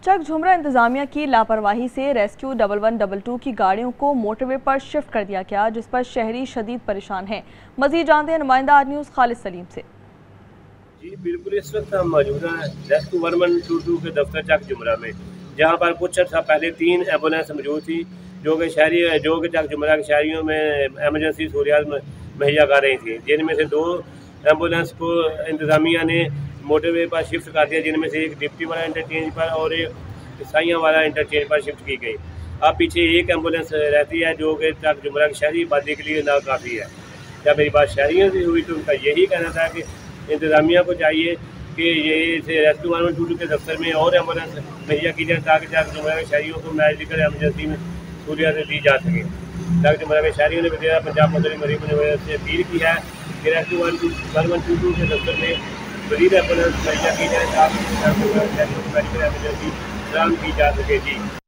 चक झुमरा इंतजामिया की लापरवाही से रेस्क्यू 1122 की गाड़ियों को मोटरवे पर शिफ्ट कर दिया गया, जिस पर शहरी शदीद परेशान हैं। मजीद जानते हैं नुमाइंदा आर न्यूज़ खालिद सलीम से। जी बिल्कुल, इस वक्त हम मौजूद हैं रेस्क्यू 1122 के दफ्तर चक झुमरा में, जहां पर कुछ अर्सा पहले 3 एम्बुलेंस मौजूद थी जो कि चक झुमरा के शहरियों में एमरजेंसी सहूलियात मुहैया कर रही थी, जिनमें से 2 एम्बुलेंस को इंतजामिया ने मोटरवे पर शिफ्ट कर दिया, जिनमें से एक डिप्टी वाला इंटरचेंज पर और एक साइया वाला इंटरचेंज पर शिफ्ट की गई। अब पीछे एक एम्बुलेंस रहती है जो कि चक झुमरा की शहरी आबादी के लिए नाकाफ़ी है। जब मेरी बात शहरियों से हुई तो उनका यही कहना था कि इंतज़ामिया को चाहिए कि ये रेस्क्यू 1122 के दफ्तर में और एम्बुलेंस मुहैया की जाए ताकि चक झुमरा के शहरियों को मेडिकल एमरजेंसी में सहूलियत दी जा सके। चक झुमरा के शहरियों ने वज़ीर पंजाब मुस्लिम मरीम से अपील की है कि रेस्क्यू 1122 के दफ्तर में मज़ीद एम्बुलेंस मुहैया की जाए ताकि मेडिकल एमरजेंसी फराहम की जा सके। जी।